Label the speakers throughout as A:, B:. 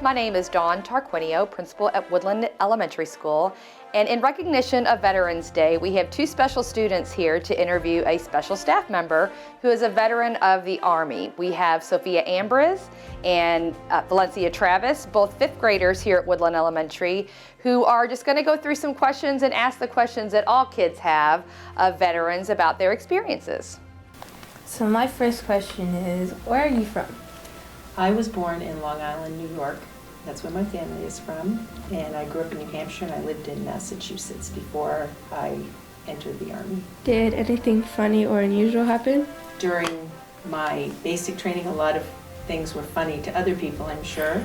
A: My name is Dawn Tarquinio, principal at Woodland Elementary School. And in recognition of Veterans Day, we have two special students here to interview a special staff member who is a veteran of the Army. We have Sophia Ambriz and Valencia Travis, both fifth graders here at Woodland Elementary, who are just going to go through some questions and ask the questions that all kids have of veterans about their experiences.
B: So my first question is, where are you from?
C: I was born in Long Island, New York. That's where my family is from. And I grew up in New Hampshire and I lived in Massachusetts before I entered the Army.
B: Did anything funny or unusual happen?
C: During my basic training, a lot of things were funny to other people, I'm sure.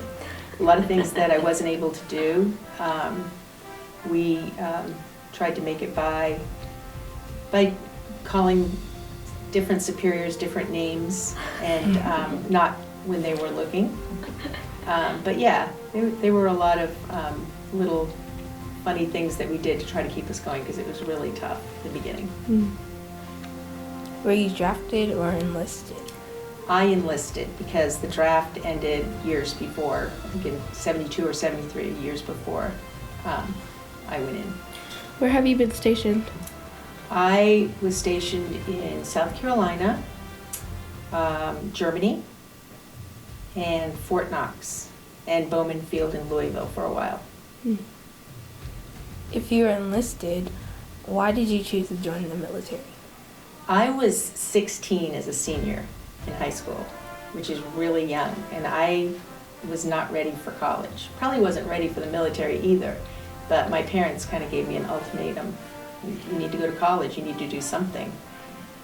C: A lot of things that I wasn't able to do. We tried to make it by calling different superiors different names and not when they were looking. But yeah, there were a lot of little funny things that we did to try to keep us going because it was really tough at the beginning.
B: Were you drafted or enlisted?
C: I enlisted because the draft ended years before, I think in 72 or 73 years before I went in.
B: Where have you been stationed?
C: I was stationed in South Carolina, Germany, and Fort Knox, and Bowman Field in Louisville for a while.
B: If you were enlisted, why did you choose to join the military?
C: I was 16 as a senior in high school, which is really young, and I was not ready for college. Probably wasn't ready for the military either, but my parents kind of gave me an ultimatum. You need to go to college, you need to do something.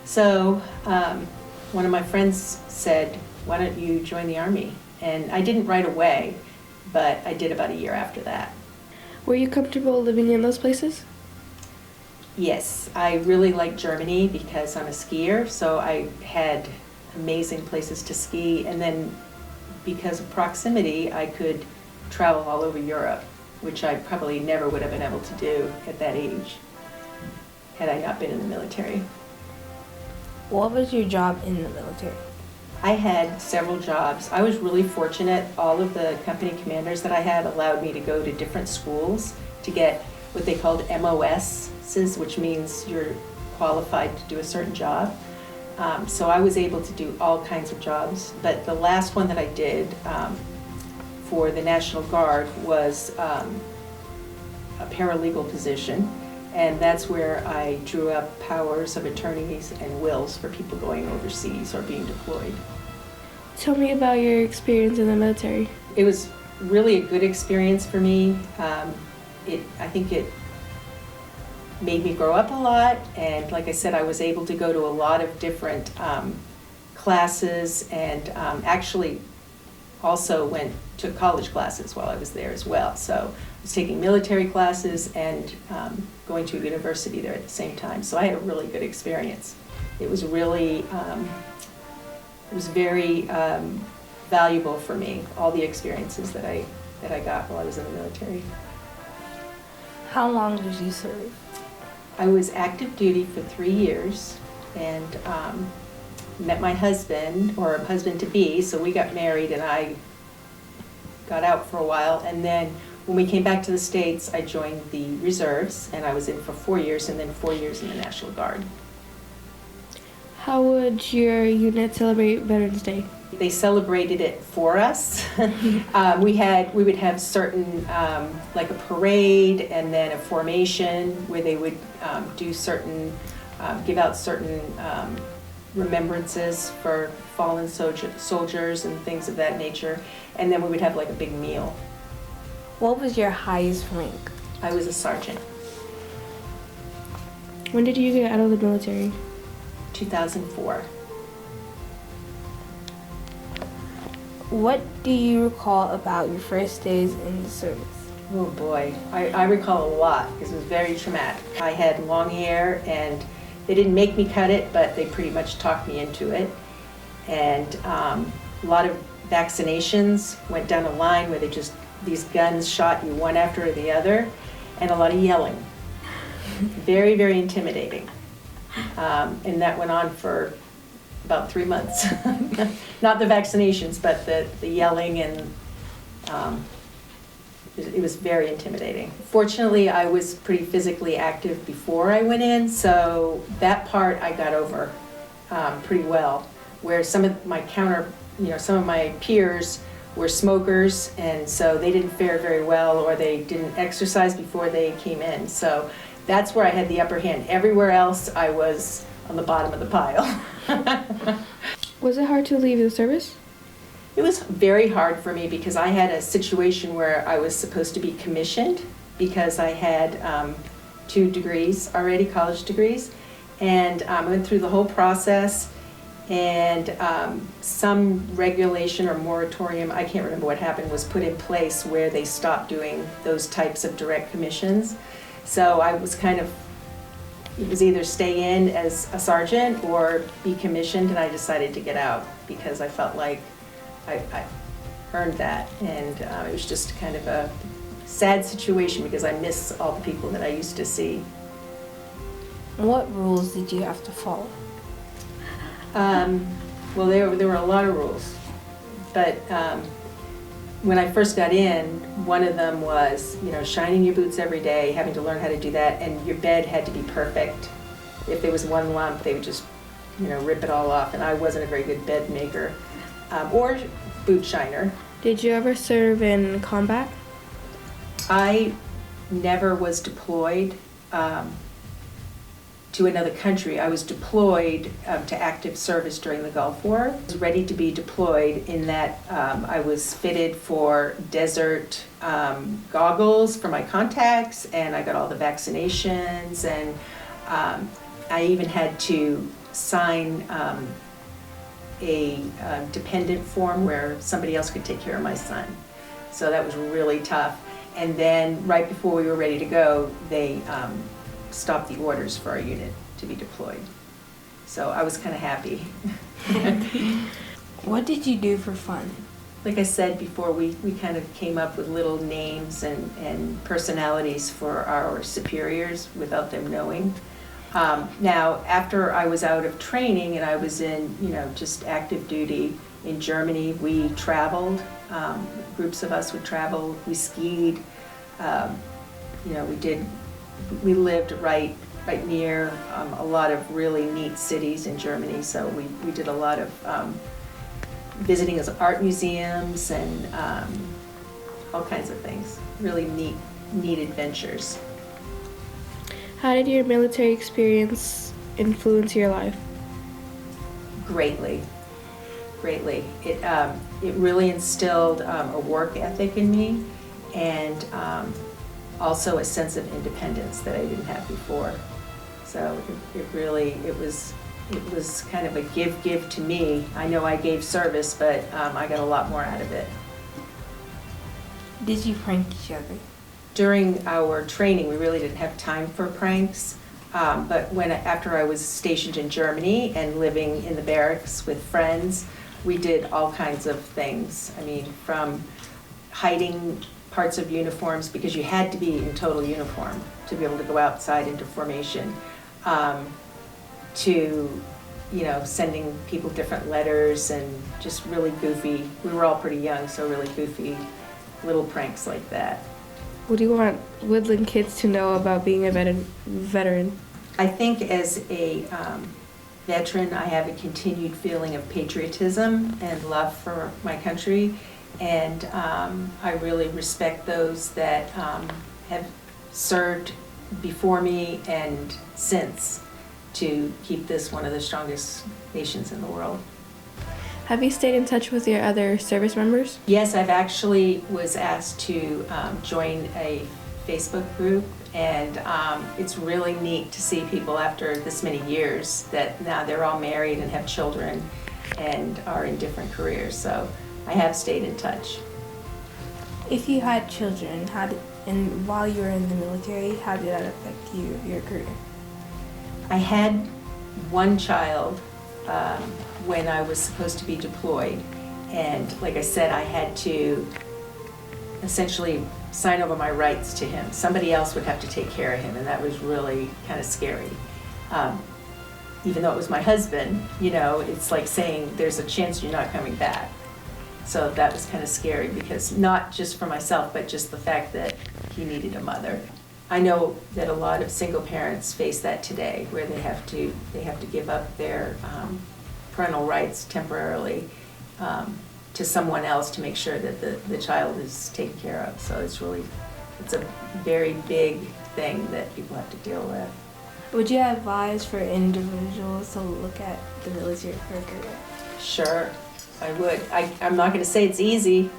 C: So one of my friends said, why don't you join the Army? And I didn't right away, but I did about a year after that.
B: Were you comfortable living in those places?
C: Yes, I really like Germany because I'm a skier, so I had amazing places to ski, and then because of proximity, I could travel all over Europe, which I probably never would have been able to do at that age had I not been in the military.
B: What was your job in the military?
C: I had several jobs. I was really fortunate. All of the company commanders that I had allowed me to go to different schools to get what they called MOSs, which means you're qualified to do a certain job. So I was able to do all kinds of jobs, but the last one that I did for the National Guard was a paralegal position, and that's where I drew up powers of attorneys and wills for people going overseas or being deployed.
B: Tell me about your experience in the military.
C: It was really a good experience for me. I think it made me grow up a lot, and like I said, I was able to go to a lot of different classes, and actually also took college classes while I was there as well. So I was taking military classes and going to a university there at the same time. So I had a really good experience. It was really, it was very valuable for me, all the experiences that I got while I was in the military.
B: How long did you serve?
C: I was active duty for 3 years and met my husband, or husband-to-be, so we got married and I got out for a while, and then when we came back to the States, I joined the reserves, and I was in for 4 years, and then 4 years in the National Guard.
B: How would your unit celebrate Veterans Day?
C: They celebrated it for us. We would have certain, like a parade, and then a formation where they would do certain, give out certain remembrances for fallen soldiers and things of that nature, and then we would have like a big meal.
B: What was your highest rank?
C: I was a sergeant.
B: When did you get out of the military?
C: 2004.
B: What do you recall about your first days in the service?
C: Oh boy, I recall a lot because it was very traumatic. I had long hair and they didn't make me cut it, but they pretty much talked me into it. And a lot of vaccinations, went down a line where these guns shot you one after the other, and a lot of yelling. Very, very intimidating. And that went on for about 3 months. Not the vaccinations, but the yelling and it was very intimidating. Fortunately, I was pretty physically active before I went in, so that part I got over pretty well. Where some of my some of my peers were smokers, and so they didn't fare very well, or they didn't exercise before they came in. So that's where I had the upper hand. Everywhere else, I was on the bottom of the pile.
B: Was it hard to leave the service?
C: It was very hard for me because I had a situation where I was supposed to be commissioned because I had 2 degrees already, college degrees, and I went through the whole process, and some regulation or moratorium, I can't remember what happened, was put in place where they stopped doing those types of direct commissions. So I was it was either stay in as a sergeant or be commissioned, and I decided to get out because I felt like I earned that, and it was just kind of a sad situation because I miss all the people that I used to see.
B: What rules did you have to follow?
C: Well, there were a lot of rules, but when I first got in, one of them was, shining your boots every day, having to learn how to do that, and your bed had to be perfect. If there was one lump, they would just, rip it all off, and I wasn't a very good bed maker. Or boot shiner.
B: Did you ever serve in combat?
C: I never was deployed to another country. I was deployed to active service during the Gulf War. I was ready to be deployed in that I was fitted for desert goggles for my contacts, and I got all the vaccinations, and I even had to sign a dependent form where somebody else could take care of my son. So that was really tough. And then right before we were ready to go, they stopped the orders for our unit to be deployed. So I was kind of happy.
B: What did you do for fun?
C: Like I said before, we kind of came up with little names and personalities for our superiors without them knowing. Now, after I was out of training and I was in, just active duty in Germany, we traveled. Groups of us would travel. We skied. We lived right near a lot of really neat cities in Germany. So we did a lot of visiting as art museums and all kinds of things. Really neat adventures.
B: How did your military experience influence your life?
C: Greatly. It really instilled a work ethic in me, and also a sense of independence that I didn't have before. So it was kind of a give to me. I know I gave service, but I got a lot more out of it.
B: Did you prank each other?
C: During our training, we really didn't have time for pranks, but after I was stationed in Germany and living in the barracks with friends, we did all kinds of things. I mean, from hiding parts of uniforms, because you had to be in total uniform to be able to go outside into formation, to sending people different letters and just really goofy. We were all pretty young, so really goofy little pranks like that.
B: What do you want Woodland kids to know about being a veteran? I
C: think as a veteran, I have a continued feeling of patriotism and love for my country, and I really respect those that have served before me and since to keep this one of the strongest nations in the world.
B: Have you stayed in touch with your other service members?
C: Yes, I've actually was asked to join a Facebook group, and it's really neat to see people after this many years that now they're all married and have children and are in different careers, so I have stayed in touch.
B: If you had children, and while you were in the military, how did that affect your career?
C: I had one child when I was supposed to be deployed, and like I said, I had to essentially sign over my rights to him. Somebody else would have to take care of him, and that was really kind of scary. Even though it was my husband, it's like saying there's a chance you're not coming back. So that was kind of scary, because not just for myself, but just the fact that he needed a mother. I know that a lot of single parents face that today, where they have to give up their parental rights temporarily to someone else to make sure that the child is taken care of. So it's a very big thing that people have to deal with.
B: Would you advise for individuals to look at the military career?
C: Sure, I would. I'm not going to say it's easy.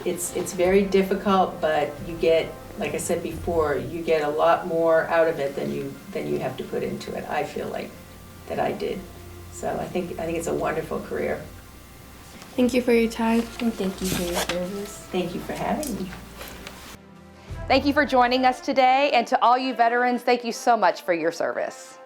C: It's very difficult, but you get, like I said before, you get a lot more out of it than you have to put into it. I feel like that I did. So I think it's a wonderful career.
B: Thank you for your time, and thank you for your service.
C: Thank you for having me.
A: Thank you for joining us today, and to all you veterans, thank you so much for your service.